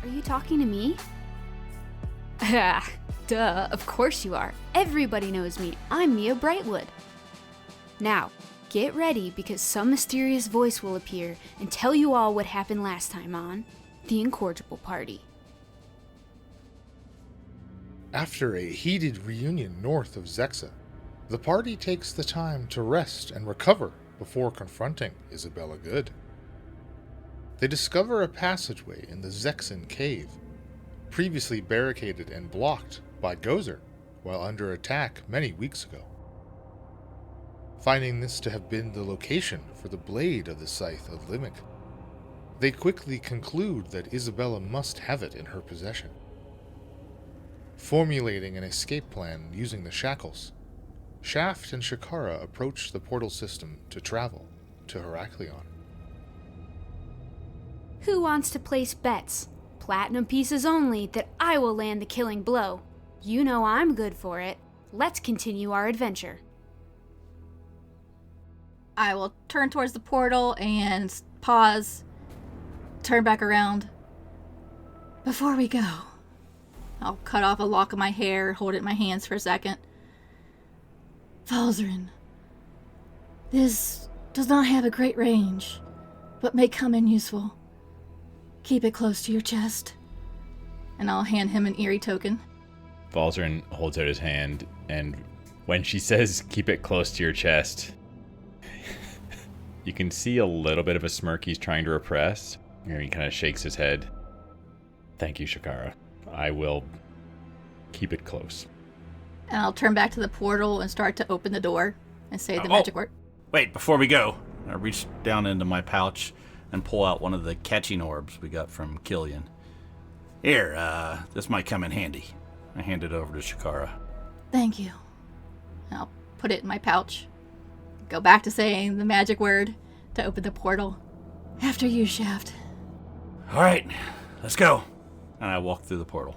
Are you talking to me? Ah, duh, of course you are. Everybody knows me. I'm Mia Brightwood. Now, get ready because some mysterious voice will appear and tell you all what happened last time on the Incorrigible Party. After a heated reunion north of Zexa, the party takes the time to rest and recover before confronting Isabella Good. They discover a passageway in the Zexan cave, previously barricaded and blocked by Gozer while under attack many weeks ago. Finding this to have been the location for the blade of the Scythe of Limik, they quickly conclude that Isabella must have it in her possession. Formulating an escape plan using the shackles, Shaft and Shikara approach the portal system to travel to Heracleon. Who wants to place bets? Platinum pieces only that I will land the killing blow. You know I'm good for it. Let's continue our adventure. I will turn towards the portal and pause, turn back around. Before we go, I'll cut off a lock of my hair, hold it in my hands for a second. Falzarin, this does not have a great range, but may come in useful. Keep it close to your chest. And I'll hand him an eerie token. Falzarin holds out his hand, and when she says, keep it close to your chest, you can see a little bit of a smirk he's trying to repress. And he kind of shakes his head. Thank you, Shikara. I will keep it close. And I'll turn back to the portal and start to open the door and say the magic word. Wait, before we go, I reach down into my pouch and pull out one of the catching orbs we got from Killian. Here, this might come in handy. I hand it over to Shikara. Thank you. I'll put it in my pouch. Go back to saying the magic word to open the portal. After you, Shaft. All right, let's go. And I walk through the portal.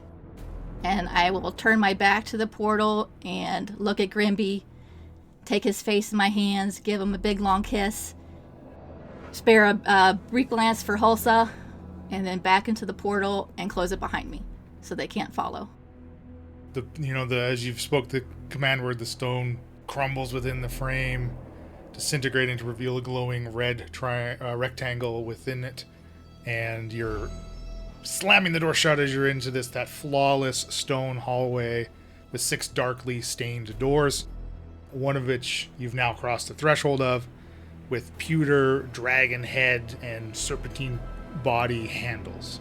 And I will turn my back to the portal and look at Grimby, take his face in my hands, give him a big long kiss, spare a brief glance for Hulsa, and then back into the portal and close it behind me so they can't follow. As you've spoke the command word, the stone crumbles within the frame, disintegrating to reveal a glowing red rectangle within it, and you're slamming the door shut as you're into that flawless stone hallway with 6 darkly stained doors, one of which you've now crossed the threshold of, with pewter, dragon head, and serpentine body handles.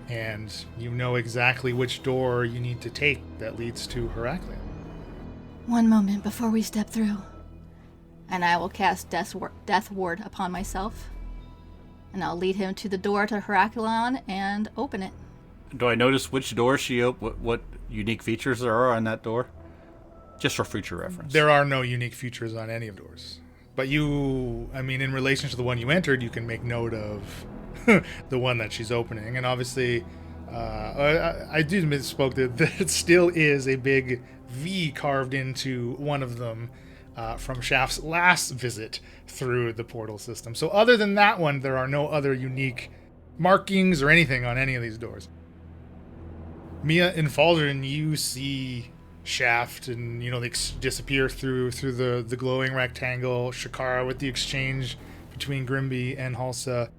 And you know exactly which door you need to take that leads to Heracleon. One moment before we step through, and I will cast Death Ward upon myself. And I'll lead him to the door to Heracleon and open it. Do I notice which door she opened? What unique features there are on that door? Just for future reference. There are no unique features on any of the doors. But in relation to the one you entered, you can make note of the one that she's opening. And obviously, I did misspoke that there still is a big V carved into one of them from Shaft's last visit through the portal system. So other than that one, there are no other unique markings or anything on any of these doors. Mia and Falzarin, you see Shaft and they disappear through the glowing rectangle. Shikara with the exchange between Grimby and Hulsa,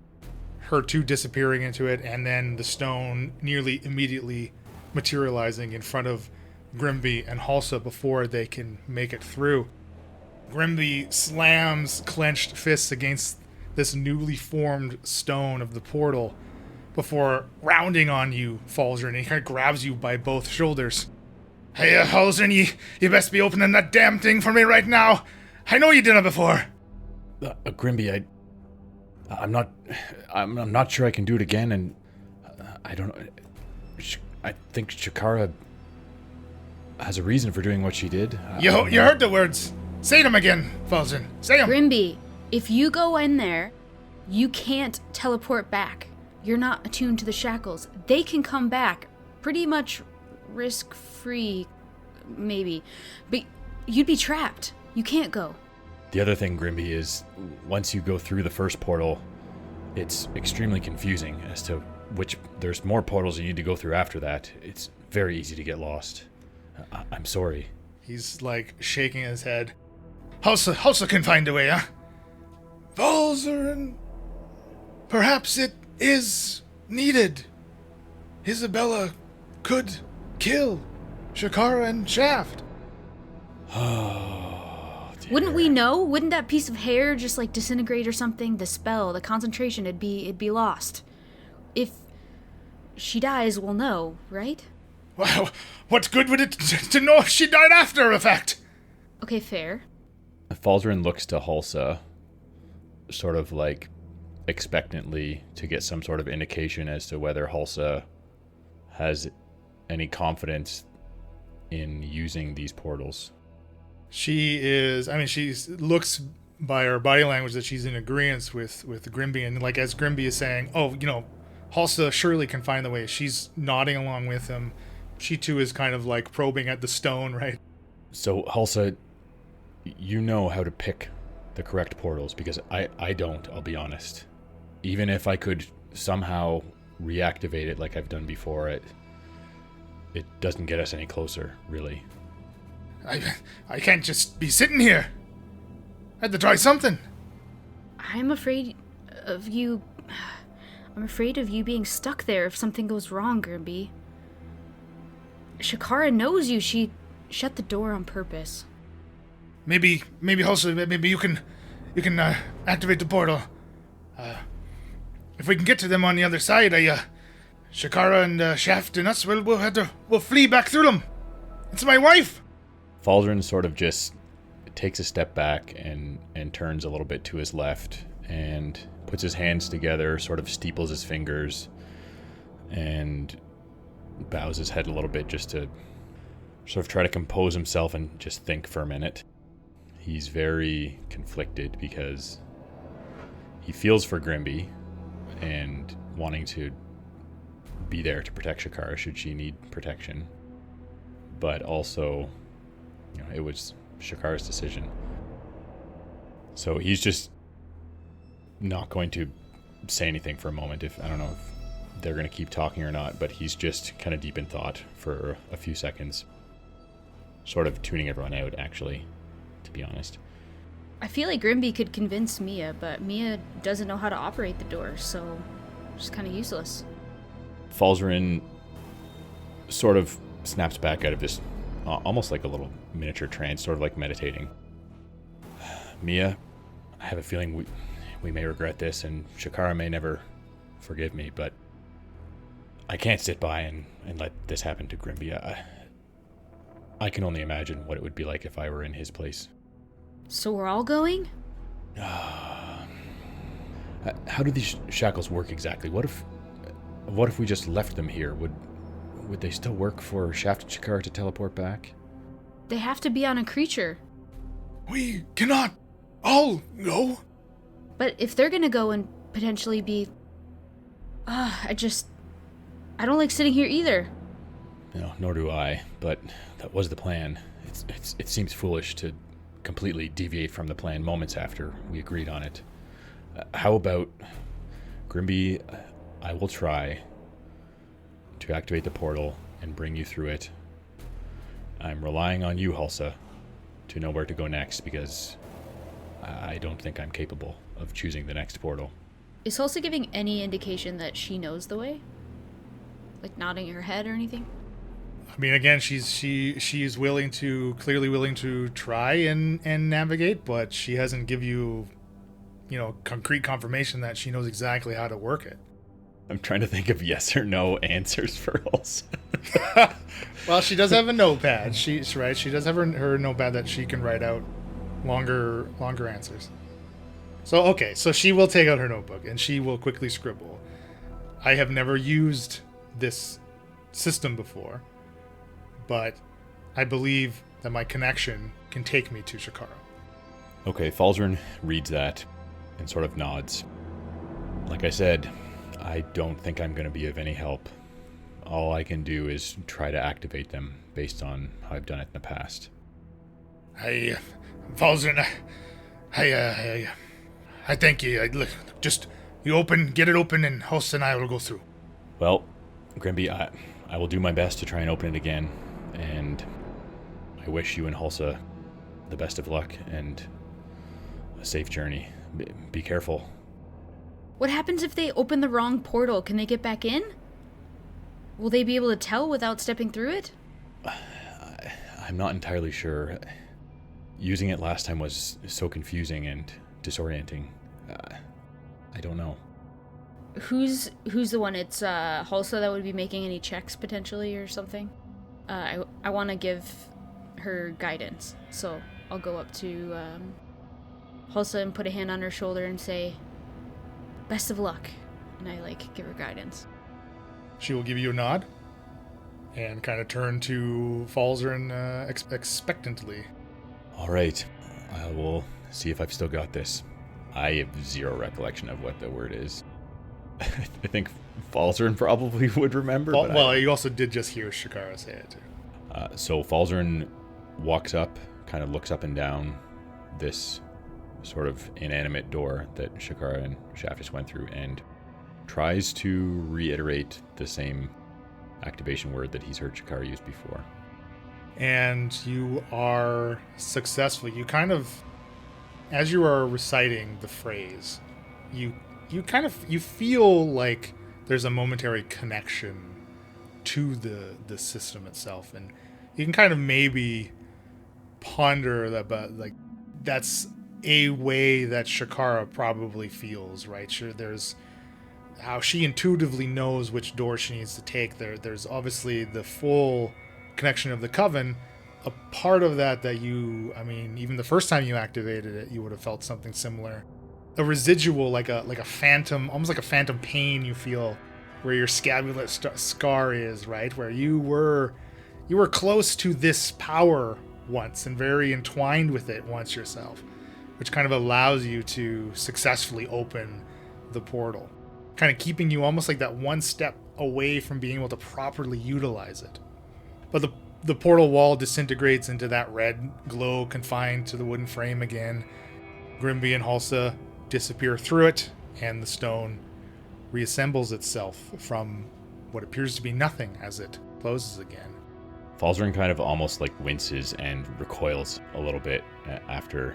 her two disappearing into it, and then the stone nearly immediately materializing in front of Grimby and Hulsa before they can make it through. Grimby slams clenched fists against this newly formed stone of the portal before rounding on you, Falzarin, and he kind of grabs you by both shoulders. Hey, Falzarin, you best be opening that damn thing for me right now. I know you did it before. Grimby, I'm not sure I can do it again, and I don't know. I think Shikara has a reason for doing what she did. You heard the words. Say them again, Falzarin. Say them. Grimby, if you go in there, you can't teleport back. You're not attuned to the shackles. They can come back pretty much risk-free, maybe. But you'd be trapped. You can't go. The other thing, Grimby, is once you go through the first portal, it's extremely confusing as to there's more portals you need to go through after that. It's very easy to get lost. I'm sorry. He's like shaking his head. Hulsa can find a way, huh? Valzarin, perhaps it is needed. Isabella could kill Shikara and Shaft. Oh, dear. Wouldn't we know? Wouldn't that piece of hair just like disintegrate or something? The spell, the concentration, it'd be lost. If she dies, we'll know, right? Well, what good would it to know if she died after a fact? Okay, fair. Falzarin looks to Hulsa, sort of like expectantly, to get some sort of indication as to whether Hulsa has any confidence in using these portals. She looks by her body language that she's in agreement with Grimby, and like as Grimby is saying, Hulsa surely can find the way. She's nodding along with him. She too is kind of like probing at the stone, right? So Hulsa, you know how to pick the correct portals, because I don't, I'll be honest. Even if I could somehow reactivate it like I've done before, it doesn't get us any closer, really. I can't just be sitting here. I had to try something. I'm afraid of you being stuck there if something goes wrong, Grimby. Shikara knows you. She shut the door on purpose. Maybe Hulsa, maybe you can activate the portal. If we can get to them on the other side, Shikara and Shaft and us, we'll flee back through them. It's my wife. Falzarin sort of just takes a step back and turns a little bit to his left and puts his hands together, sort of steeples his fingers, and bows his head a little bit just to sort of try to compose himself and just think for a minute. He's very conflicted because he feels for Grimby and wanting to be there to protect Shikara should she need protection. But also, it was Shikara's decision. So he's just not going to say anything for a moment. I don't know if they're going to keep talking or not, but he's just kind of deep in thought for a few seconds. Sort of tuning everyone out, actually, to be honest. I feel like Grimby could convince Mia, but Mia doesn't know how to operate the door, so it's kind of useless. Falzarin sort of snaps back out of this almost like a little miniature trance, sort of like meditating. Mia, I have a feeling we may regret this, and Shikara may never forgive me, but I can't sit by and let this happen to Grimby. I can only imagine what it would be like if I were in his place. So we're all going? How do these shackles work exactly? What if we just left them here? Would they still work for Shaft and Shikara to teleport back? They have to be on a creature. We cannot all go. But if they're gonna go and potentially be... I don't like sitting here either. No, nor do I, but that was the plan. It seems foolish to completely deviate from the plan moments after we agreed on it. How about, Grimby, I will try to activate the portal and bring you through it. I'm relying on you, Hulsa, to know where to go next, because I don't think I'm capable of choosing the next portal. Is Hulsa giving any indication that she knows the way? Like nodding her head or anything? I mean, again, she's clearly willing to try and navigate, but she hasn't give you, concrete confirmation that she knows exactly how to work it. I'm trying to think of yes or no answers for Hulsa. Well, she does have a notepad. She's right. She does have her notepad that she can write out longer answers. So she will take out her notebook and she will quickly scribble. I have never used this system before, but I believe that my connection can take me to Shikara. Okay, Falzarin reads that and sort of nods. Like I said, I don't think I'm going to be of any help. All I can do is try to activate them based on how I've done it in the past. Falzarin, I thank you. Look, just you get it open, and Hulsa and I will go through. Well, Grimby, I will do my best to try and open it again, and I wish you and Hulsa the best of luck and a safe journey. Be careful. What happens if they open the wrong portal? Can they get back in? Will they be able to tell without stepping through it? I'm not entirely sure. Using it last time was so confusing and disorienting. I don't know. Who's the one? It's Hulsa that would be making any checks potentially or something. I want to give her guidance, so I'll go up to Hulsa and put a hand on her shoulder and say, "Best of luck," and I give her guidance. She will give you a nod and kind of turn to Falzarin expectantly. All right, I will see if I've still got this. I have zero recollection of what the word is. I think Falzarin probably would remember. Well, you also did just hear Shikara say it too. So Falzarin walks up, kind of looks up and down this sort of inanimate door that Shikara and Shaft just went through, and tries to reiterate the same activation word that he's heard Shikara use before. And you are successful. You kind of, as you are reciting the phrase, you feel like there's a momentary connection to the system itself, and you can kind of maybe ponder that, but that's a way that Shikara probably feels, right? Sure, there's how she intuitively knows which door she needs to take. There's obviously the full connection of the coven. A part of that even the first time you activated it, you would have felt something similar. A residual, like a phantom, almost like a phantom pain you feel where your scapular scar is, right? Where you were close to this power once and very entwined with it once yourself, which kind of allows you to successfully open the portal, kind of keeping you almost like that one step away from being able to properly utilize it. But the portal wall disintegrates into that red glow confined to the wooden frame again. Grimby and Hulsa disappear through it, and the stone reassembles itself from what appears to be nothing as it closes again. Falzarin kind of almost winces and recoils a little bit after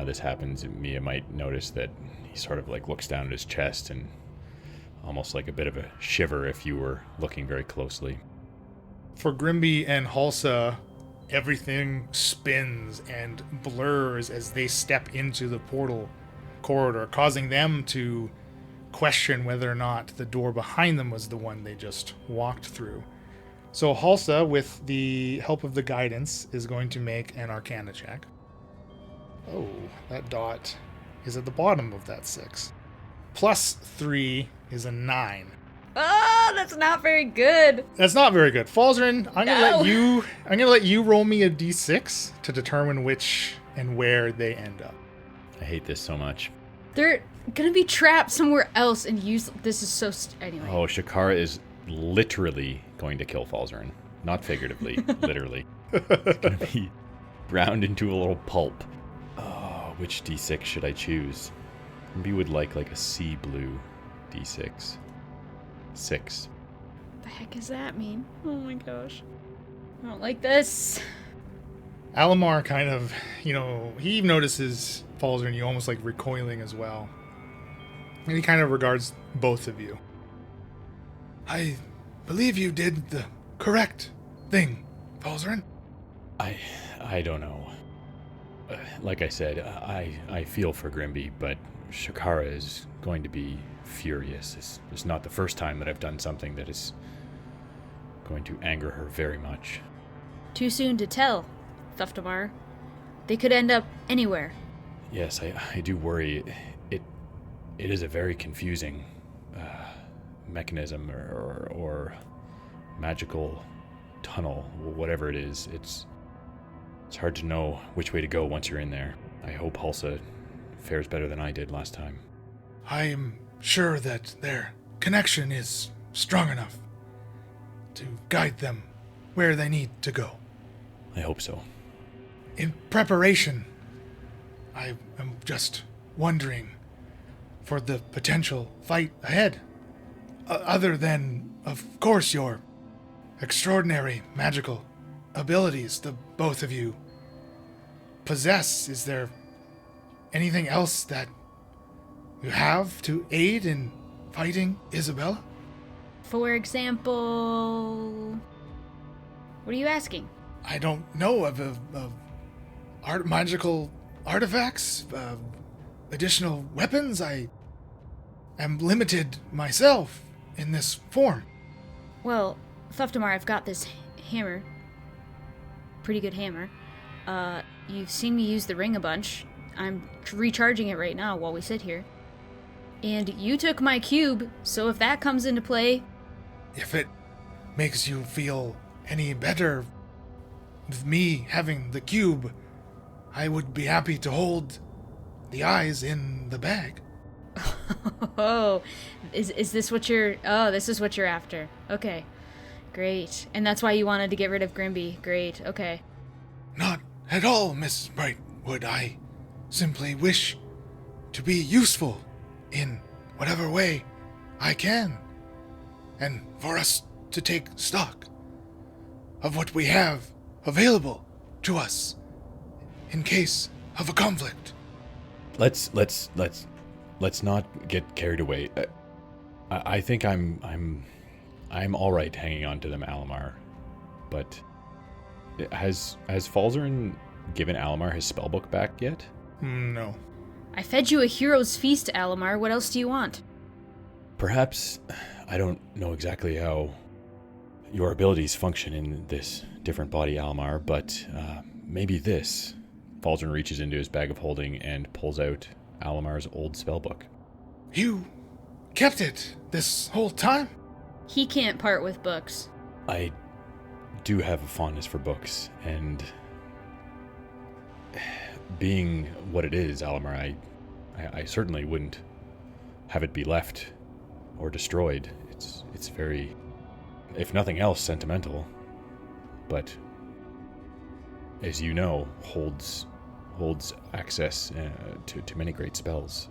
this happens. Mia might notice that he sort of looks down at his chest and almost like a bit of a shiver if you were looking very closely. For Grimby and Hulsa, everything spins and blurs as they step into the portal corridor, causing them to question whether or not the door behind them was the one they just walked through. So Hulsa, with the help of the guidance, is going to make an Arcana check. Oh, that dot is at the bottom of that 6. +3 is a 9. Oh, that's not very good. That's not very good. Falzarin, I'm gonna let you roll me a d6 to determine which and where they end up. I hate this so much. They're gonna be trapped somewhere else and use. This is so. Anyway. Oh, Shikara is literally going to kill Falzarin. Not figuratively, literally. It's going to be ground into a little pulp. Oh, which d6 should I choose? Maybe would like a sea blue d6. 6. What the heck does that mean? Oh my gosh. I don't like this. Alamar kind of, he notices Falzarin, you almost recoiling as well. And he kind of regards both of you. I believe you did the correct thing, Falzarin. I don't know. Like I said, I feel for Grimby, but Shikara is going to be furious. It's not the first time that I've done something that is going to anger her very much. Too soon to tell, Thuftamar. They could end up anywhere. Yes, I do worry. It is a very confusing mechanism or magical tunnel, whatever it is. It's hard to know which way to go once you're in there. I hope Hulsa fares better than I did last time. I am sure that their connection is strong enough to guide them where they need to go. I hope so. In preparation, I am just wondering for the potential fight ahead, other than of course, your extraordinary magical abilities the both of you possess. Is there anything else that you have to aid in fighting Isabella? For example, what are you asking? I don't know of magical artifacts, additional weapons. I am limited myself in this form. Well, Thuftamar, I've got this hammer. Pretty good hammer. You've seen me use the ring a bunch. I'm recharging it right now while we sit here. And you took my cube, so if that comes into play... If it makes you feel any better with me having the cube, I would be happy to hold the eyes in the bag. Oh, is this what you're... Oh, this is what you're after. Okay, great. And that's why you wanted to get rid of Grimby. Great, okay. Not at all, Miss Brightwood. I simply wish to be useful in whatever way I can, and for us to take stock of what we have available to us in case of a conflict. Let's not get carried away. I think I'm all right hanging on to them, Alamar. But has Falzarin given Alamar his spellbook back yet? No. I fed you a hero's feast, Alamar. What else do you want? Perhaps, I don't know exactly how your abilities function in this different body, Alamar, but maybe this. Falzarin reaches into his bag of holding and pulls out Alamar's old spellbook. You kept it this whole time? He can't part with books. I do have a fondness for books, and being what it is, Alamar, I certainly wouldn't have it be left or destroyed. It's very, if nothing else, sentimental, but as you know, holds access to many great spells.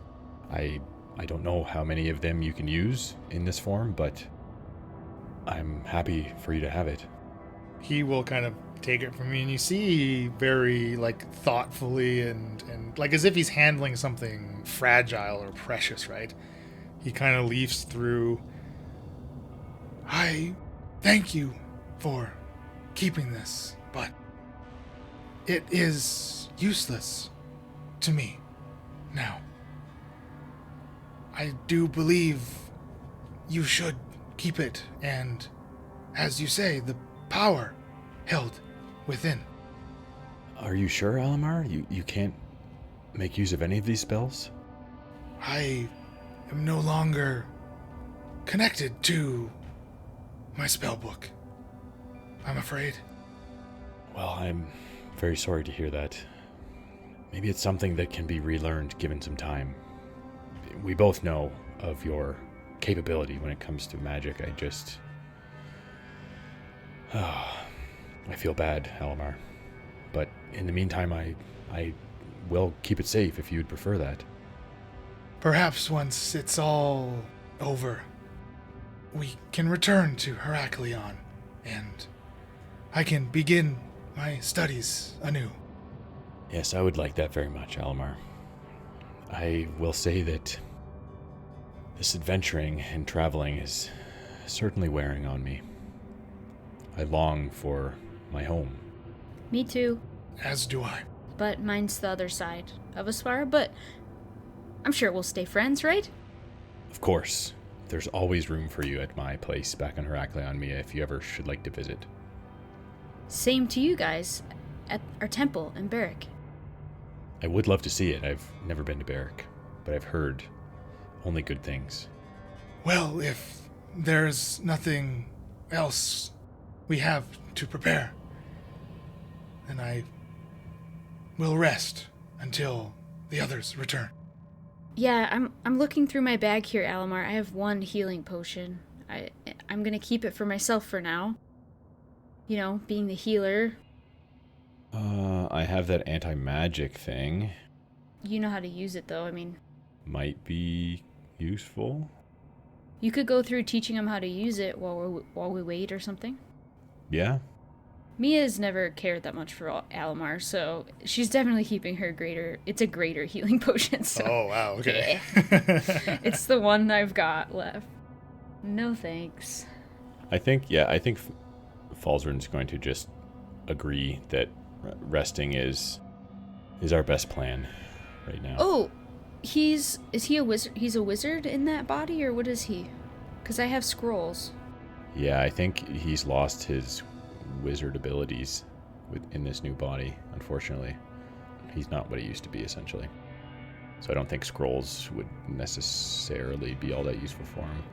I don't know how many of them you can use in this form, but I'm happy for you to have it. He will kind of take it from you, and you see very, thoughtfully and as if he's handling something fragile or precious, right? He kind of leafs through. I thank you for keeping this, but it is useless to me now. I do believe you should keep it, and, as you say, the power held within. Are you sure, Alamar? You can't make use of any of these spells? I am no longer connected to my spellbook, I'm afraid. Well, I'm very sorry to hear that. Maybe it's something that can be relearned given some time. We both know of your capability when it comes to magic. I feel bad, Alamar. But in the meantime, I will keep it safe if you'd prefer that. Perhaps once it's all over, we can return to Heracleon, and I can begin my studies anew. Yes, I would like that very much, Alamar. I will say that this adventuring and traveling is certainly wearing on me. I long for my home. Me too. As do I. But mine's the other side of Aspara, but I'm sure we'll stay friends, right? Of course. There's always room for you at my place back on Heracleon, Mia, if you ever should like to visit. Same to you guys, at our temple in Barrack. I would love to see it. I've never been to Barrack, but I've heard only good things. Well, if there's nothing else we have to prepare, then I will rest until the others return. Yeah, I'm looking through my bag here, Alamar. I have one healing potion. I'm gonna keep it for myself for now. You know, being the healer. I have that anti-magic thing. You know how to use it, though, I mean... Might be useful. You could go through teaching him how to use it while we wait or something. Yeah. Mia's never cared that much for Alamar, so she's definitely keeping her greater... It's a greater healing potion, so... Oh, wow, okay. Yeah. It's the one I've got left. No thanks. I think Falzarin's going to just agree that resting is our best plan right now. Oh, is he a wizard? He's a wizard in that body, or what is he? Because I have scrolls. Yeah, I think he's lost his wizard abilities in this new body, unfortunately. He's not what he used to be, essentially. So I don't think scrolls would necessarily be all that useful for him.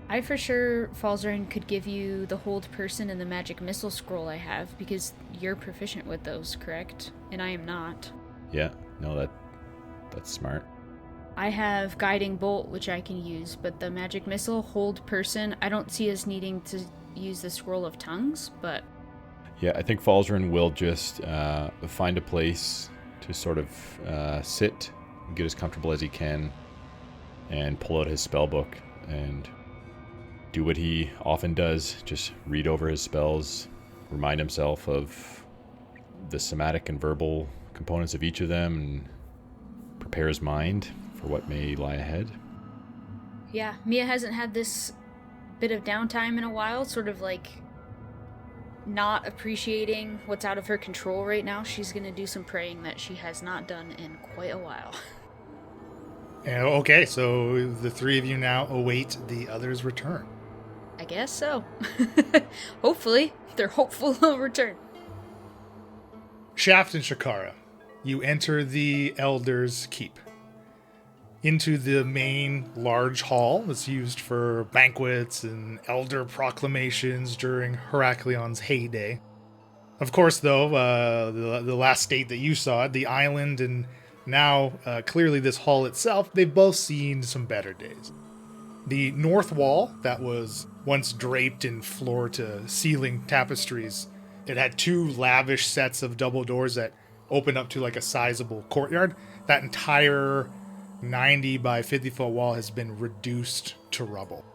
I for sure, Falzarin, could give you the hold person and the magic missile scroll I have, because you're proficient with those, correct? And I am not. Yeah, no, that's smart. I have guiding bolt, which I can use, but the magic missile, hold person, I don't see us needing to use the scroll of tongues, but... Yeah, I think Falzarin will just find a place to sort of sit, get as comfortable as he can, and pull out his spell book and do what he often does, just read over his spells, remind himself of the somatic and verbal components of each of them, and prepare his mind for what may lie ahead. Yeah, Mia hasn't had this bit of downtime in a while, sort of like not appreciating what's out of her control right now. She's gonna do some praying that she has not done in quite a while. Okay, so the three of you now await the other's return. I guess so. Hopefully. They're hopeful they'll return. Shaft and Shikara, you enter the Elder's Keep. Into the main large hall that's used for banquets and elder proclamations during Heracleon's heyday. Of course, though, the last state that you saw it, the island, and now clearly this hall itself, they've both seen some better days. The north wall that was once draped in floor-to-ceiling tapestries, it had two lavish sets of double doors that opened up to like a sizable courtyard. That entire 90 by 50 foot wall has been reduced to rubble.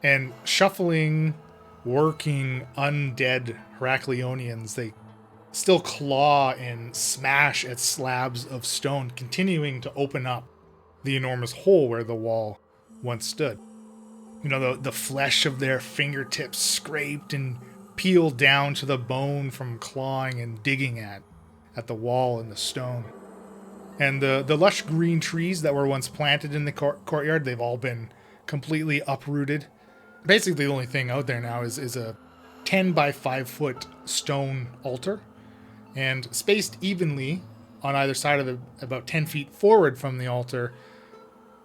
And shuffling, working, undead Heracleonians, they still claw and smash at slabs of stone, continuing to open up the enormous hole where the wall once stood. You know, the flesh of their fingertips scraped and peeled down to the bone from clawing and digging at the wall and the stone. And the lush green trees that were once planted in the courtyard, they've all been completely uprooted. Basically, the only thing out there now is a 10 by 5 foot stone altar. And spaced evenly on either side of it, about 10 feet forward from the altar,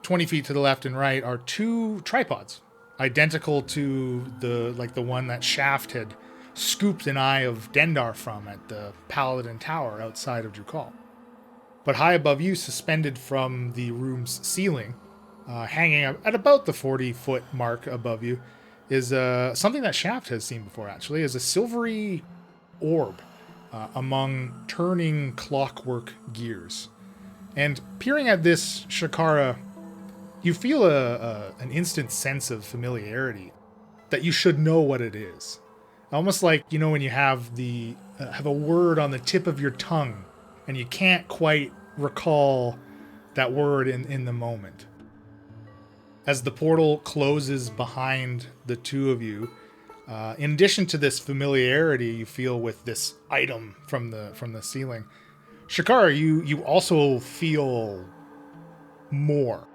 20 feet to the left and right, are two tripods, identical to the one that Shaft had scooped an Eye of Dendar from at the Paladin Tower outside of Drukal. But high above you, suspended from the room's ceiling, hanging up at about the 40-foot mark above you, is something that Shaft has seen before, actually, is a silvery orb among turning clockwork gears. And peering at this, Shikara, you feel an instant sense of familiarity, that you should know what it is. Almost like, you know, when you have a word on the tip of your tongue, and you can't quite recall that word in the moment. As the portal closes behind the two of you, in addition to this familiarity you feel with this item from the ceiling, Shikara, you also feel more.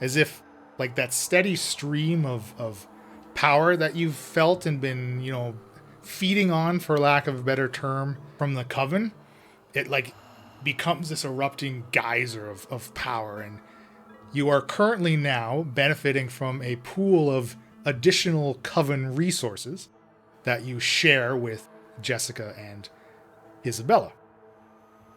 As if, like, that steady stream of power that you've felt and been, you know, feeding on, for lack of a better term, from the Coven, it, like, becomes this erupting geyser of power. And you are currently now benefiting from a pool of additional Coven resources that you share with Jessica and Isabella.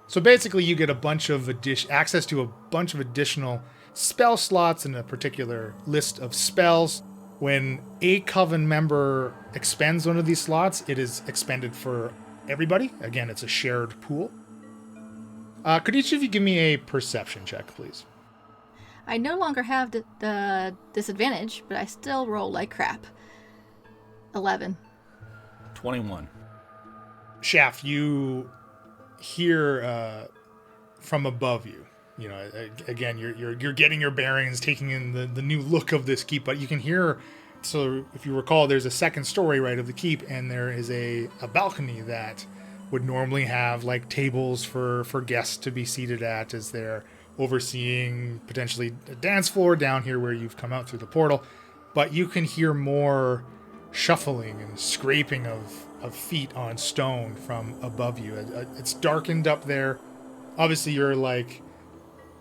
So basically, you get a bunch of access to a bunch of additional spell slots and a particular list of spells. When a Coven member expends one of these slots, it is expended for everybody. Again, it's a shared pool. Could each of you give me a perception check, please? I no longer have the disadvantage, but I still roll like crap. 11. 21. Shaft, you hear from above you. You know, again, you're getting your bearings, taking in the new look of this keep, but you can hear. So, if you recall, there's a second story, right, of the keep, and there is a balcony that would normally have like tables for guests to be seated at as they're overseeing potentially a dance floor down here where you've come out through the portal. But you can hear more shuffling and scraping of feet on stone from above you. It's darkened up there. Obviously, you're like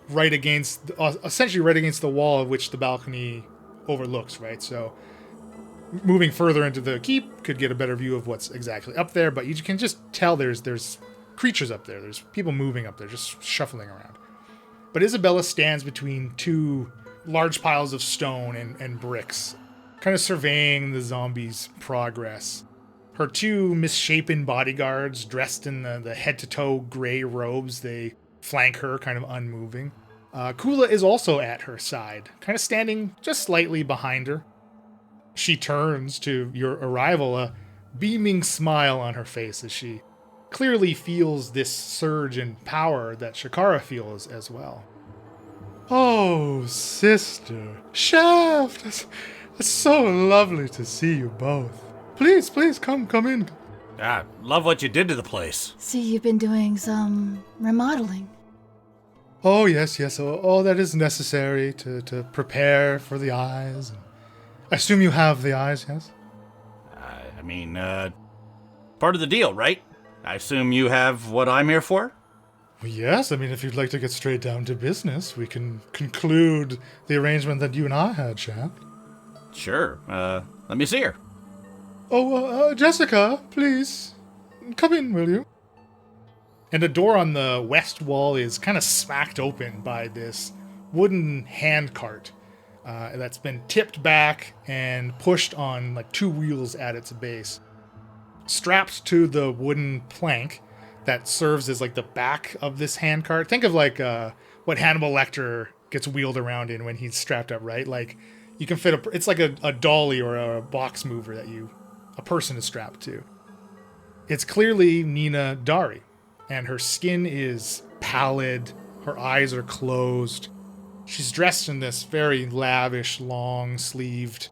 right against, essentially right against the wall of which the balcony overlooks, right? So moving further into the keep could get a better view of what's exactly up there, but you can just tell there's creatures up there. There's people moving up there, just shuffling around. But Isabella stands between two large piles of stone and bricks, kind of surveying the zombies' progress. Her two misshapen bodyguards, dressed in the head-to-toe gray robes, they flank her, kind of unmoving. Kula is also at her side, kind of standing just slightly behind her. She turns to your arrival, a beaming smile on her face as she clearly feels this surge in power that Shikara feels as well. Oh, sister. Shaft! It's so lovely to see you both. Please, come in. Love what you did to the place. See, you've been doing some remodeling. Oh, yes. All that is necessary to prepare for the eyes. I assume you have the eyes, yes? I mean, part of the deal, right? I assume you have what I'm here for? Well, yes, I mean, if you'd like to get straight down to business, we can conclude the arrangement that you and I had, Shaft. Sure. Let me see her. Oh, Jessica, please. Come in, will you? And a door on the west wall is kind of smacked open by this wooden hand cart that's been tipped back and pushed on like two wheels at its base. Strapped to the wooden plank that serves as like the back of this hand cart. Think of like what Hannibal Lecter gets wheeled around in when he's strapped up, right? Like you can fit it's like a dolly or a box mover that a person is strapped to. It's clearly Nina Dari, and her skin is pallid. Her eyes are closed. She's dressed in this very lavish, long-sleeved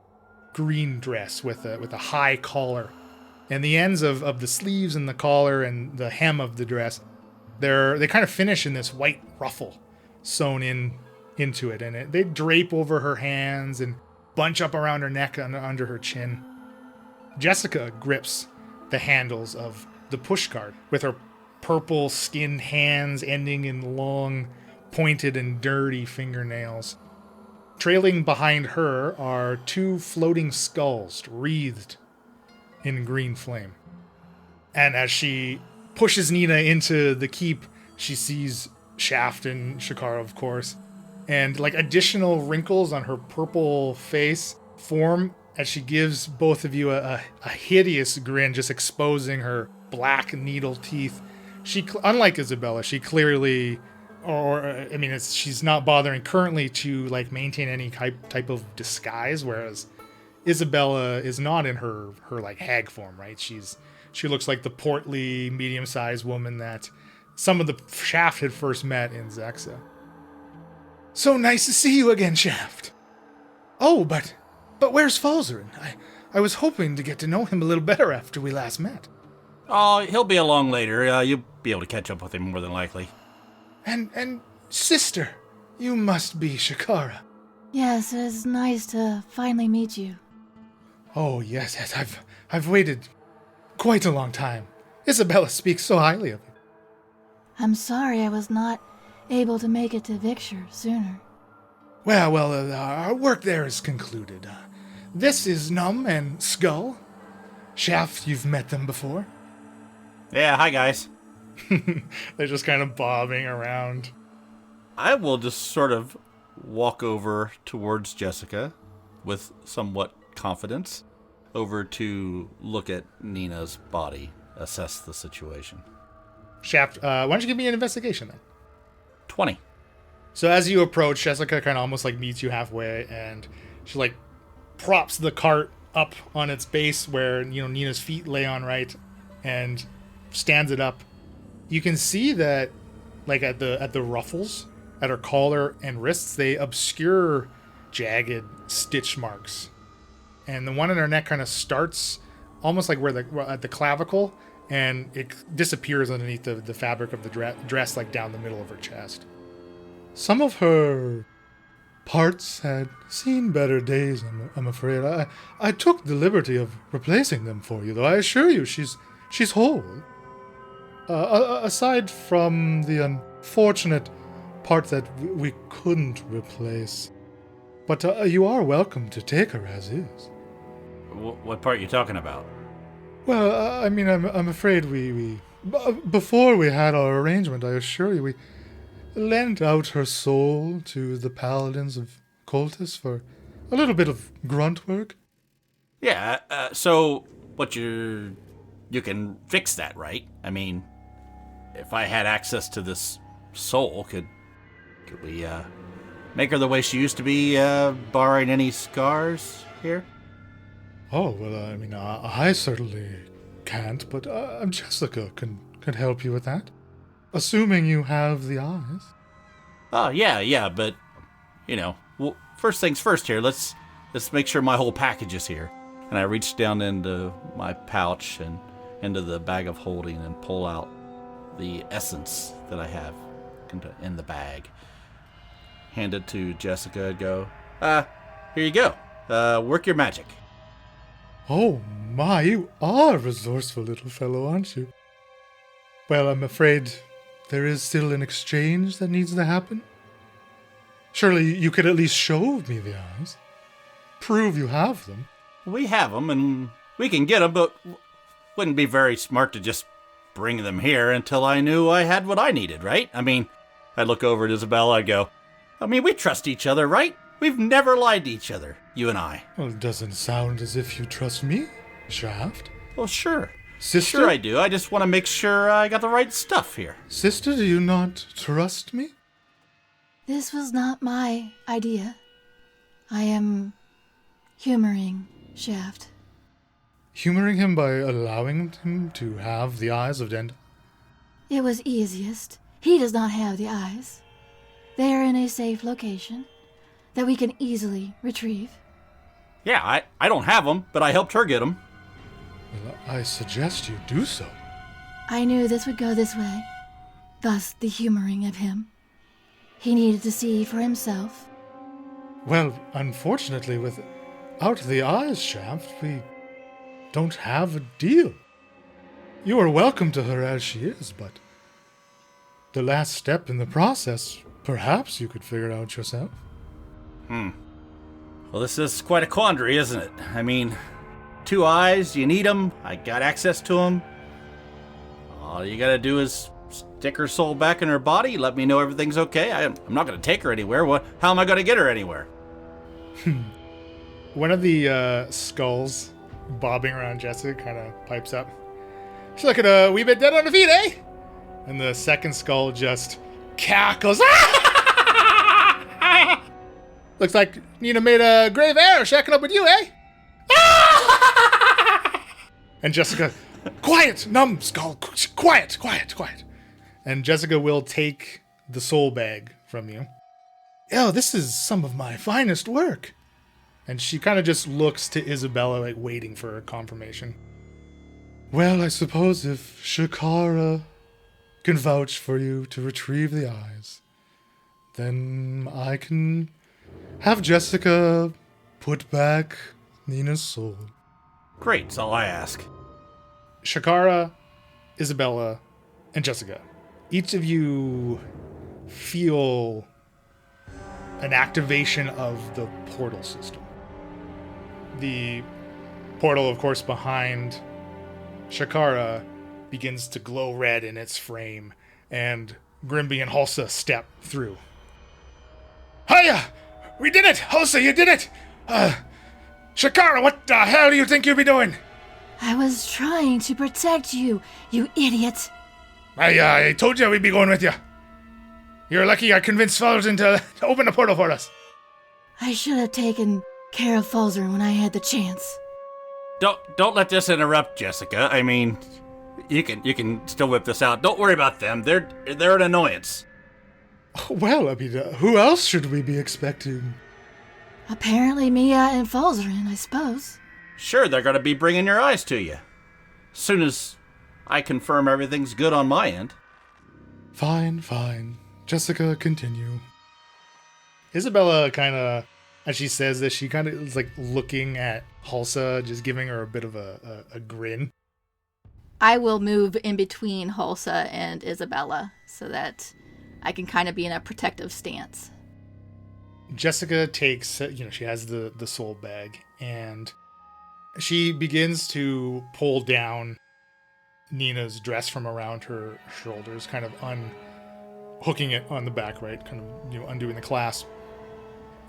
green dress with a high collar. And the ends of the sleeves and the collar and the hem of the dress, they kind of finish in this white ruffle sewn into it. And they drape over her hands and bunch up around her neck and under her chin. Jessica grips the handles of the pushcart with her purple skinned hands ending in long, pointed and dirty fingernails. Trailing behind her are two floating skulls wreathed in green flame. And as she pushes Nina into the keep, she sees Shaft and Shikara, of course, and like additional wrinkles on her purple face form as she gives both of you a hideous grin, just exposing her black needle teeth. She, unlike Isabella, she clearly, she's not bothering currently to like maintain any type of disguise, whereas Isabella is not in her like hag form, right? She looks like the portly, medium-sized woman that some of the Shaft had first met in Zexa. So nice to see you again, Shaft. Oh, but where's Falzarin? I was hoping to get to know him a little better after we last met. Oh, he'll be along later. You'll be able to catch up with him more than likely. And sister, you must be Shikara. Yes, it's nice to finally meet you. Oh, yes, I've waited quite a long time. Isabella speaks so highly of you. I'm sorry I was not able to make it to Victor sooner. Well, our work there is concluded. This is Num and Skull. Shaft, you've met them before. Yeah, hi guys. They're just kind of bobbing around. I will just sort of walk over towards Jessica with somewhat confidence over to look at Nina's body, assess the situation. Shaft, why don't you give me an investigation then? 20. So as you approach, Jessica kind of almost like meets you halfway, and she like props the cart up on its base where, you know, Nina's feet lay on, right, and stands it up. You can see that, like at the ruffles, at her collar and wrists, they obscure jagged stitch marks, and the one in her neck kind of starts almost like at the clavicle, and it disappears underneath the fabric of the dress, like down the middle of her chest. Some of her parts had seen better days, I'm afraid. I took the liberty of replacing them for you, though I assure you she's whole. Aside from the unfortunate part that we couldn't replace. But you are welcome to take her as is. What part are you talking about? Well, I mean, I'm afraid we before we had our arrangement, I assure you, we lent out her soul to the paladins of Coltis for a little bit of grunt work. Yeah, so what you can fix that, right? I mean, if I had access to this soul, could we make her the way she used to be, barring any scars here? Oh, well, I mean, I certainly can't, but Jessica can help you with that. Assuming you have the eyes. Oh, yeah, but, you know, well, first things first here, let's make sure my whole package is here. And I reach down into my pouch and into the bag of holding and pull out the essence that I have in the bag. Hand it to Jessica and go, here you go. Work your magic. Oh my, you are a resourceful little fellow, aren't you? Well, I'm afraid there is still an exchange that needs to happen. Surely you could at least show me the eyes. Prove you have them. We have them, and we can get them, but wouldn't be very smart to just bring them here until I knew I had what I needed, right? I mean, I'd look over at Isabella and go, I mean, we trust each other, right? We've never lied to each other, you and I. Well, it doesn't sound as if you trust me, Shaft. Well, sure. Sister? Sure I do. I just want to make sure I got the right stuff here. Sister, do you not trust me? This was not my idea. I am humoring Shaft. Humoring him by allowing him to have the Eyes of Dendar? It was easiest. He does not have the eyes. They are in a safe location that we can easily retrieve. Yeah, I don't have them, but I helped her get them. Well, I suggest you do so. I knew this would go this way, thus the humoring of him. He needed to see for himself. Well, unfortunately, without the eyes, Shaft, we don't have a deal. You are welcome to her as she is, but the last step in the process, perhaps you could figure out yourself. Well, this is quite a quandary, isn't it? I mean, 2 eyes, you need them. I got access to them. All you gotta do is stick her soul back in her body, let me know everything's okay. I'm not gonna take her anywhere. How am I gonna get her anywhere? One of the skulls bobbing around Jessica kind of pipes up. She's looking a wee bit dead on the feet, eh? And the second skull just cackles. Looks like Nina made a grave error shacking up with you, eh? And Jessica, quiet, numbskull, quiet. And Jessica will take the soul bag from you. Oh, this is some of my finest work. And she kind of just looks to Isabella, like waiting for her confirmation. Well, I suppose if Shikara can vouch for you to retrieve the eyes, then I can have Jessica put back Nina's soul. Great, that's all I ask. Shikara, Isabella, and Jessica. Each of you feel an activation of the portal system. The portal, of course, behind Shikara begins to glow red in its frame, and Grimby and Hulsa step through. Hiya! We did it! Hulsa, you did it! Shikara, what the hell do you think you'll be doing? I was trying to protect you, you idiot. I told you we'd be going with you. You're lucky I convinced Falzern to open the portal for us. I should have taken care of Falzern when I had the chance. Don't let this interrupt, Jessica. I mean, you can still whip this out. Don't worry about them. They're an annoyance. Well, I mean, who else should we be expecting? Apparently Mia and Falzern, I suppose. Sure, they're gonna be bringing your eyes to you. Soon as I confirm everything's good on my end. Fine. Jessica, continue. Isabella kind of, as she says this, she kind of is like looking at Hulsa, just giving her a bit of a grin. I will move in between Hulsa and Isabella so that I can kind of be in a protective stance. Jessica takes, she has the soul bag, and she begins to pull down Nina's dress from around her shoulders, kind of unhooking it on the back, right? Kind of, undoing the clasp.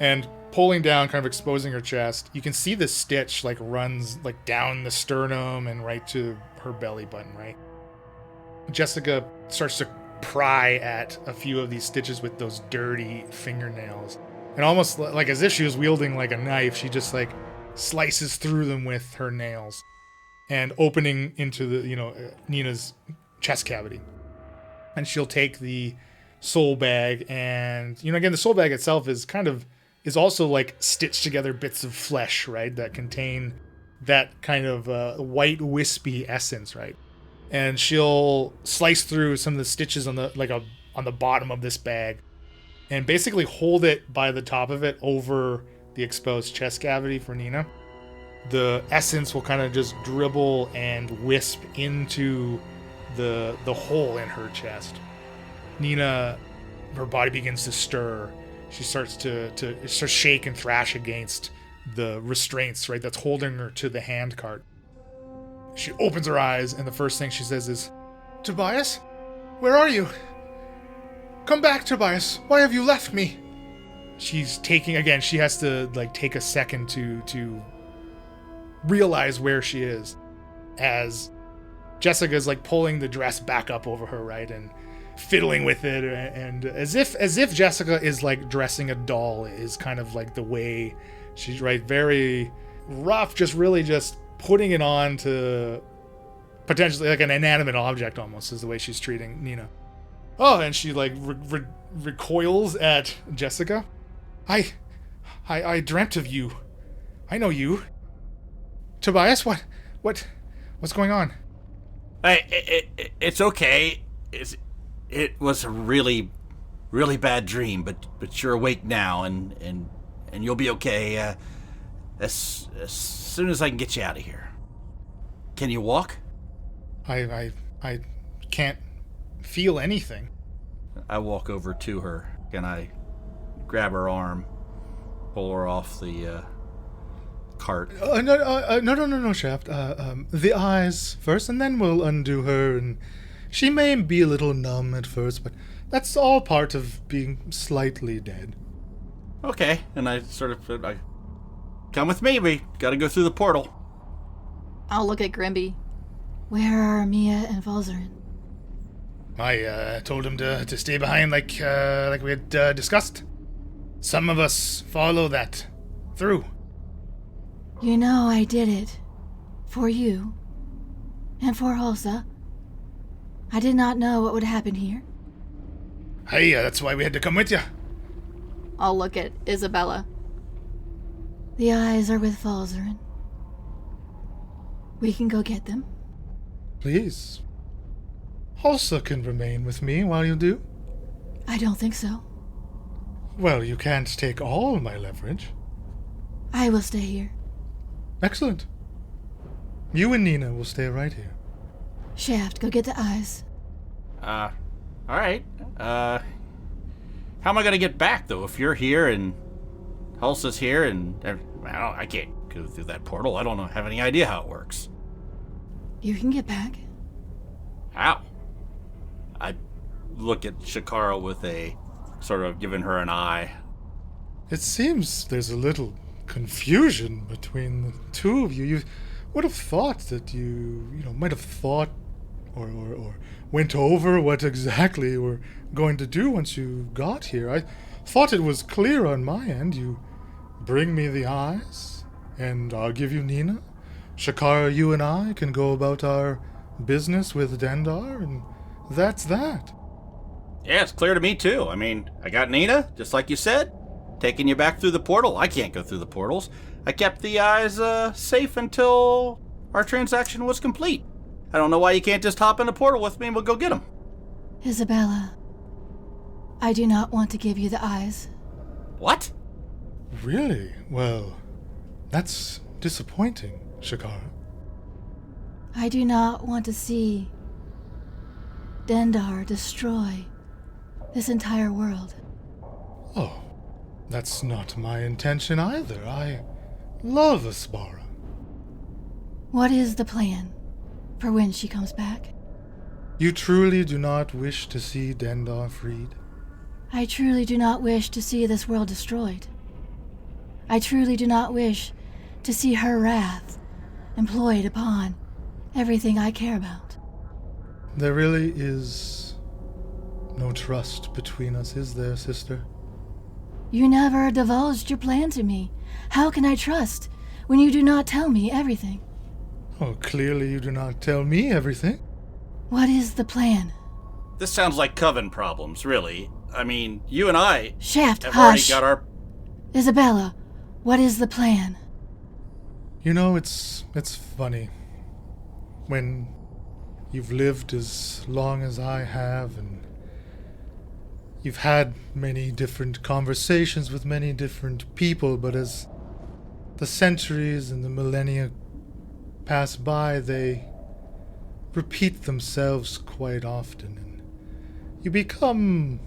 And pulling down, kind of exposing her chest. You can see the stitch, runs, down the sternum and right to her belly button, right? Jessica starts to pry at a few of these stitches with those dirty fingernails. And almost as if she was wielding a knife, she just slices through them with her nails and opening into the, Nina's chest cavity. And she'll take the soul bag and, again, the soul bag itself is also stitched together bits of flesh, right? That contain that kind of white wispy essence, right? And she'll slice through some of the stitches on the bottom of this bag and basically hold it by the top of it over the exposed chest cavity for Nina. The essence will kind of just dribble and wisp into the hole in her chest. Nina, her body begins to stir. She starts to shake and thrash against the restraints, right, that's holding her to the hand cart. She opens her eyes, and the first thing she says is, Tobias? Where are you? Come back, Tobias. Why have you left me? She's taking, again, she has to take a second to realize where she is, as Jessica's pulling the dress back up over her, right, and fiddling with it, and as if Jessica is dressing a doll is kind of the way she's, right, very rough, just putting it on to potentially an inanimate object almost is the way she's treating Nina. Oh, and she recoils at Jessica. I dreamt of you. I know you. Tobias, what's going on? It's okay. It was a really, really bad dream, but you're awake now, and you'll be okay as soon as I can get you out of here. Can you walk? I can't feel anything. I walk over to her, and I grab her arm, pull her off the cart. No, Shaft. The eyes first, and then we'll undo her, and she may be a little numb at first, but that's all part of being slightly dead. Okay, and I come with me. We gotta go through the portal. I'll look at Grimby. Where are Mia and Falzern? I told him to stay behind like we had discussed. Some of us follow that through. You know I did it. For you. And for Hulsa. I did not know what would happen here. Hey, that's why we had to come with you. I'll look at Isabella. The eyes are with Falzern. We can go get them. Please. Hulsa can remain with me while you do. I don't think so. Well, you can't take all my leverage. I will stay here. Excellent. You and Nina will stay right here. Shaft, go get the eyes. Alright. How am I gonna get back, though, if you're here and Hulsa's here and I can't go through that portal. I don't have any idea how it works. You can get back. How? I look at Shikara with a sort of giving her an eye. It seems there's a little confusion between the two of you. You would have thought that you might have thought or went over what exactly you were going to do once you got here. I thought it was clear on my end. You bring me the eyes, and I'll give you Nina. Shikara, you and I can go about our business with Dendar, and that's that. Yeah, it's clear to me, too. I mean, I got Nina, just like you said. Taking you back through the portal. I can't go through the portals. I kept the eyes safe until our transaction was complete. I don't know why you can't just hop in the portal with me and we'll go get them. Isabella, I do not want to give you the eyes. What? Really? Well, that's disappointing, Shikara. I do not want to see Dendar destroy this entire world. Oh, that's not my intention either. I love Aspara. What is the plan for when she comes back? You truly do not wish to see Dendar freed? I truly do not wish to see this world destroyed. I truly do not wish to see her wrath employed upon everything I care about. There really is no trust between us, is there, sister? You never divulged your plan to me. How can I trust when you do not tell me everything? Oh, clearly you do not tell me everything. What is the plan? This sounds like coven problems, really. I mean, you and I Shaft, have already hush! got our... Isabella, what is the plan? You know, it's funny. When you've lived as long as I have, and you've had many different conversations with many different people, but as the centuries and the millennia pass by, they repeat themselves quite often, and you become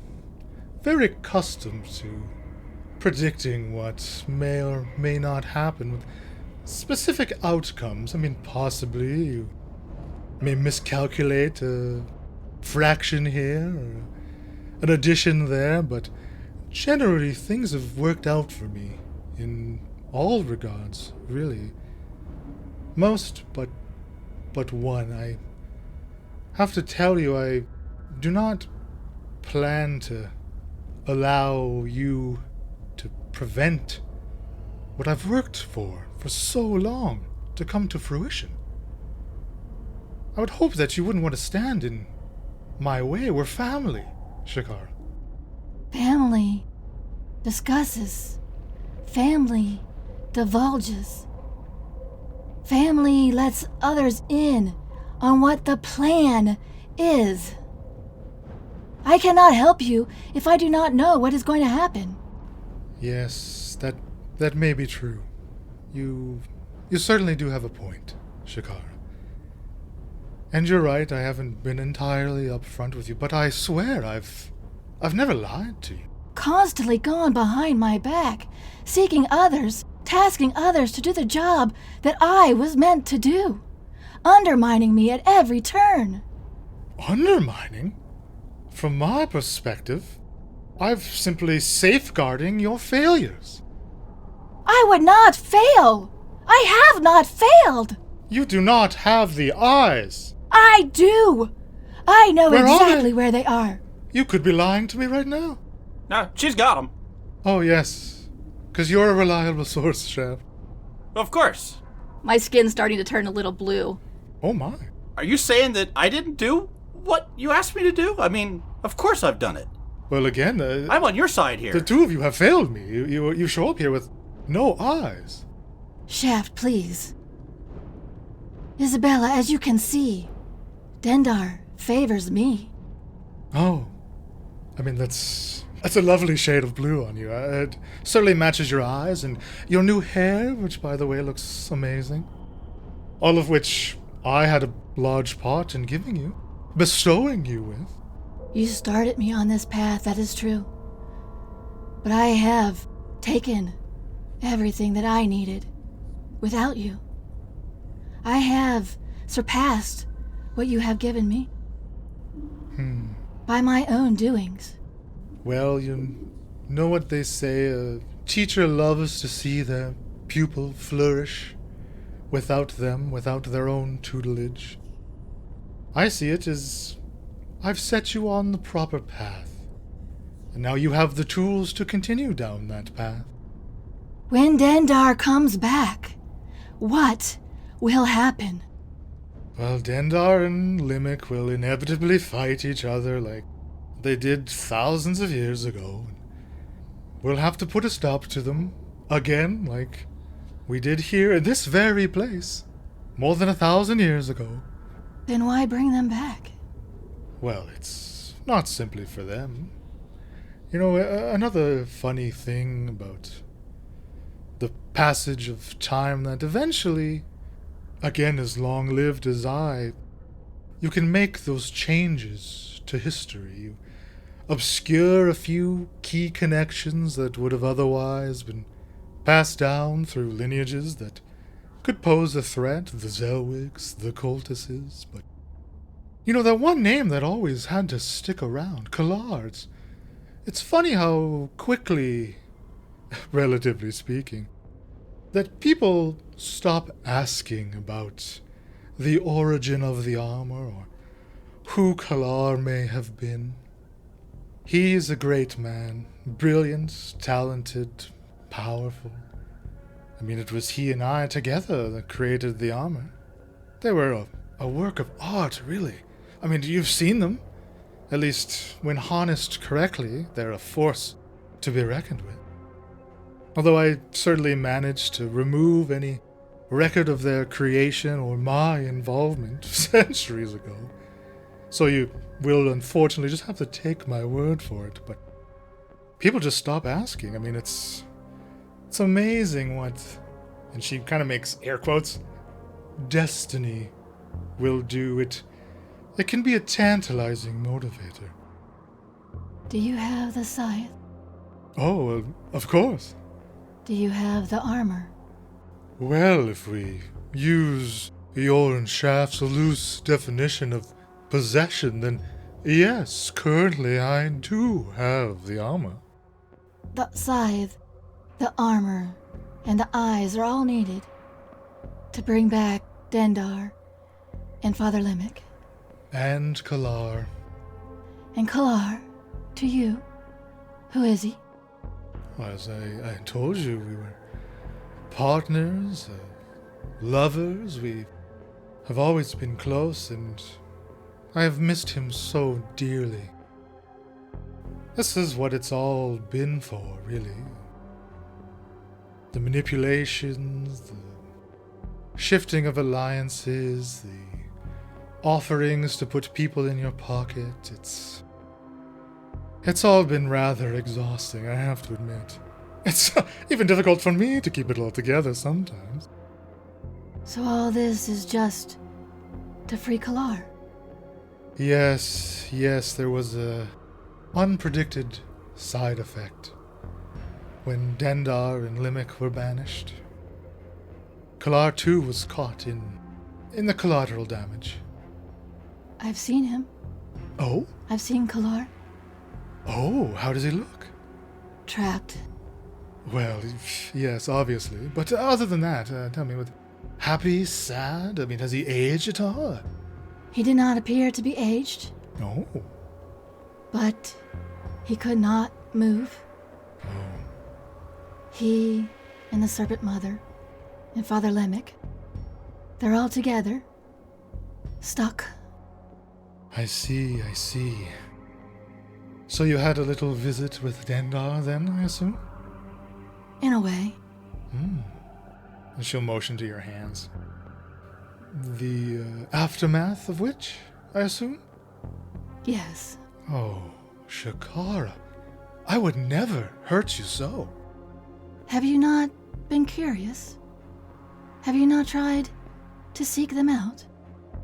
very accustomed to predicting what may or may not happen with specific outcomes. I mean, possibly you may miscalculate a fraction here or an addition there, but generally things have worked out for me in all regards, really. Most, but one. I have to tell you, I do not plan to allow you to prevent what I've worked for so long to come to fruition. I would hope that you wouldn't want to stand in my way. We're family, Shikara. Family discusses. Family divulges. Family lets others in on what the plan is. I cannot help you if I do not know what is going to happen. Yes, that may be true. You certainly do have a point, Shikara. And you're right, I haven't been entirely upfront with you, but I swear I've never lied to you. Constantly gone behind my back, seeking others, tasking others to do the job that I was meant to do, undermining me at every turn. Undermining? From my perspective, I'm simply safeguarding your failures. I would not fail! I have not failed! You do not have the eyes. I do! I know Where are exactly they? where they are. You could be lying to me right now. No, she's got them. Oh, yes. 'Cause you're a reliable source, Shaft. Of course. My skin's starting to turn a little blue. Oh, my. Are you saying that I didn't do what you asked me to do? I mean, of course I've done it. Well, again, I'm on your side here. the two of you have failed me. You show up here with no eyes. Shaft, please. Isabella, as you can see, Dendar favors me. Oh. I mean, that's a lovely shade of blue on you. It certainly matches your eyes and your new hair, which, by the way, looks amazing. All of which I had a large part in giving you, bestowing you with. You started me on this path, that is true. But I have taken everything that I needed without you. I have surpassed what you have given me. By my own doings. Well, you know what they say, a teacher loves to see their pupil flourish without them, without their own tutelage. I see it as I've set you on the proper path, and now you have the tools to continue down that path. When Dendar comes back, what will happen? Well, Dendar and Limerick will inevitably fight each other like they did thousands of years ago. We'll have to put a stop to them again, like we did here in this very place, more than 1,000 years ago. Then why bring them back? Well, it's not simply for them. You know, another funny thing about the passage of time that eventually, again as long-lived as I, you can make those changes to history. You obscure a few key connections that would have otherwise been passed down through lineages that could pose a threat, the Zelwigs, the Cultises, but you know, that one name that always had to stick around, Collards. It's funny how quickly, relatively speaking, that people stop asking about the origin of the armor or who Kalar may have been. He is a great man, brilliant, talented, powerful. I mean, it was he and I together that created the armor. They were a work of art, really. I mean, you've seen them. At least, when harnessed correctly, they're a force to be reckoned with. Although I certainly managed to remove any record of their creation or my involvement centuries ago. So you will unfortunately just have to take my word for it, but people just stop asking. I mean, it's amazing what, and she kind of makes air quotes, destiny will do. It can be a tantalizing motivator. Do you have the scythe? Oh, well, of course. Do you have the armor? Well, if we use Yoren Shaft's loose definition of possession, then yes, currently I do have the armor. The scythe, the armor, and the eyes are all needed to bring back Dendar and Father Limerick. And Kalar. And Kalar, to you, who is he? As I told you, we were partners, lovers. We have always been close, and I have missed him so dearly. This is what it's all been for, really. The manipulations, the shifting of alliances, the offerings to put people in your pocket. It's all been rather exhausting, I have to admit. It's even difficult for me to keep it all together sometimes. So all this is just to free Kalar? Yes, there was a unpredicted side effect when Dendar and Limerick were banished. Kalar too was caught in the collateral damage. I've seen him. Oh? I've seen Kalar. Oh, how does he look? Trapped. Well, yes, obviously. But other than that, tell me, happy, sad? I mean, has he aged at all? He did not appear to be aged. No. But he could not move. Oh. He and the Serpent Mother and Father Limerick, they're all together. Stuck. I see. So you had a little visit with Dendar then, I assume? In a way. And she'll motion to your hands. The aftermath of which, I assume? Yes. Oh, Shikara. I would never hurt you so. Have you not been curious? Have you not tried to seek them out?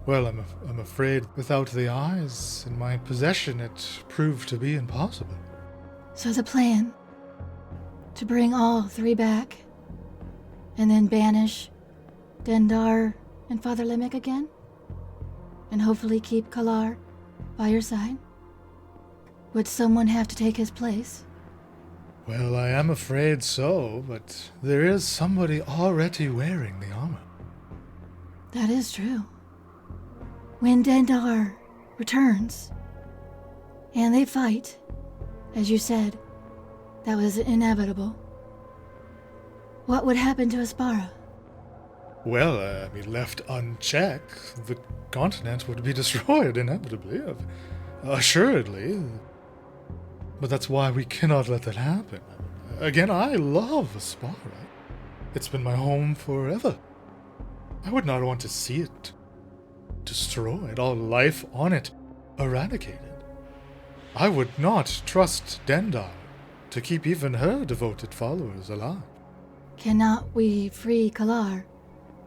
Well, I'm afraid without the eyes in my possession, it proved to be impossible. So the plan, to bring all three back, and then banish Dendar and Father Limerick again? And hopefully keep Kalar by your side? Would someone have to take his place? Well, I am afraid so, but there is somebody already wearing the armor. That is true. When Dendar returns, and they fight, as you said, that was inevitable. What would happen to Aspara? Well, left unchecked, the continent would be destroyed inevitably, assuredly. But that's why we cannot let that happen. Again, I love Aspara. It's been my home forever. I would not want to see it destroyed, all life on it eradicated. I would not trust Dendar to keep even her devoted followers alive. Cannot we free Kalar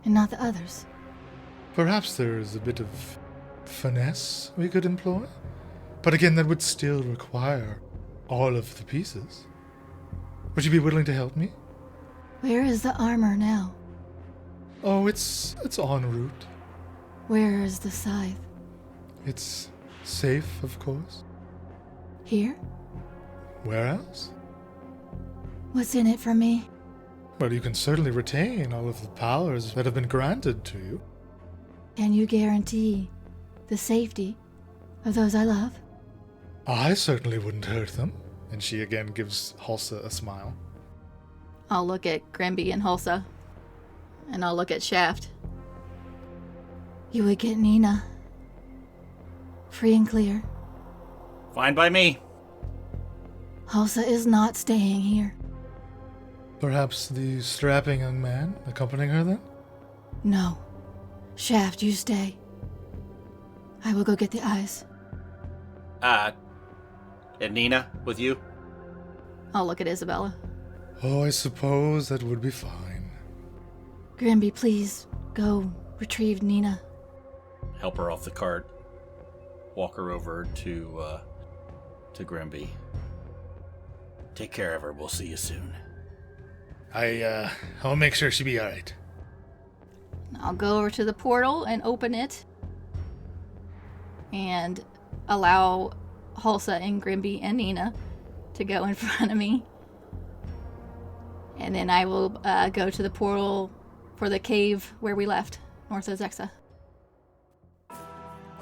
and not the others? Perhaps there is a bit of finesse we could employ, but again, that would still require all of the pieces. Would you be willing to help me? Where is the armor now? Oh, it's en route. Where is the scythe? It's safe, of course. Here? Where else? What's in it for me? Well, you can certainly retain all of the powers that have been granted to you. Can you guarantee the safety of those I love? I certainly wouldn't hurt them. And she again gives Hulsa a smile. I'll look at Grimby and Hulsa, and I'll look at Shaft. You would get Nina free and clear. Fine by me. Hulsa is not staying here. Perhaps the strapping young man accompanying her then? No. Shaft, you stay. I will go get the eyes. And Nina with you? I'll look at Isabella. Oh, I suppose that would be fine. Grimby, please go retrieve Nina. Help her off the cart. Walk her over to Grimby. Take care of her. We'll see you soon. I'll make sure she be alright. I'll go over to the portal and open it and allow Hulsa and Grimby and Nina to go in front of me. And then I will go to the portal for the cave where we left, north of Zexa.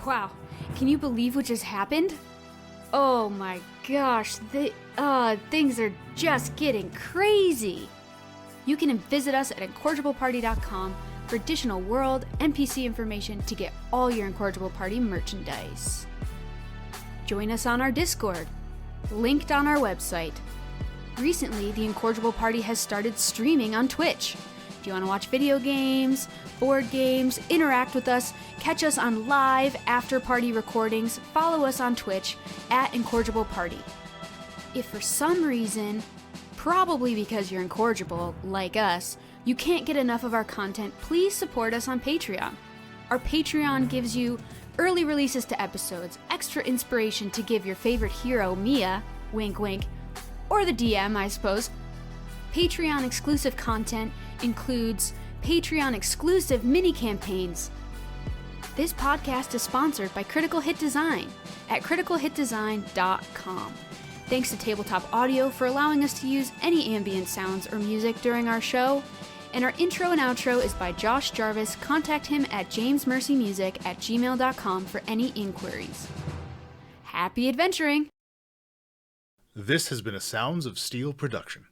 Wow, can you believe what just happened? Oh my gosh, things are just getting crazy. You can visit us at incorrigibleparty.com for additional world NPC information to get all your Incorrigible Party merchandise. Join us on our Discord, linked on our website. Recently, the Incorrigible Party has started streaming on Twitch. If you want to watch video games, board games, interact with us, catch us on live after-party recordings, follow us on Twitch at Incorrigible Party. If for some reason, probably because you're incorrigible, like us, you can't get enough of our content, please support us on Patreon. Our Patreon gives you early releases to episodes, extra inspiration to give your favorite hero, Mia, wink wink, or the DM, I suppose. Patreon exclusive content includes Patreon exclusive mini campaigns. This podcast is sponsored by Critical Hit Design at criticalhitdesign.com. Thanks to Tabletop Audio for allowing us to use any ambient sounds or music during our show. And our intro and outro is by Josh Jarvis. Contact him at jamesmercymusic@gmail.com for any inquiries. Happy adventuring! This has been a Sounds of Steel production.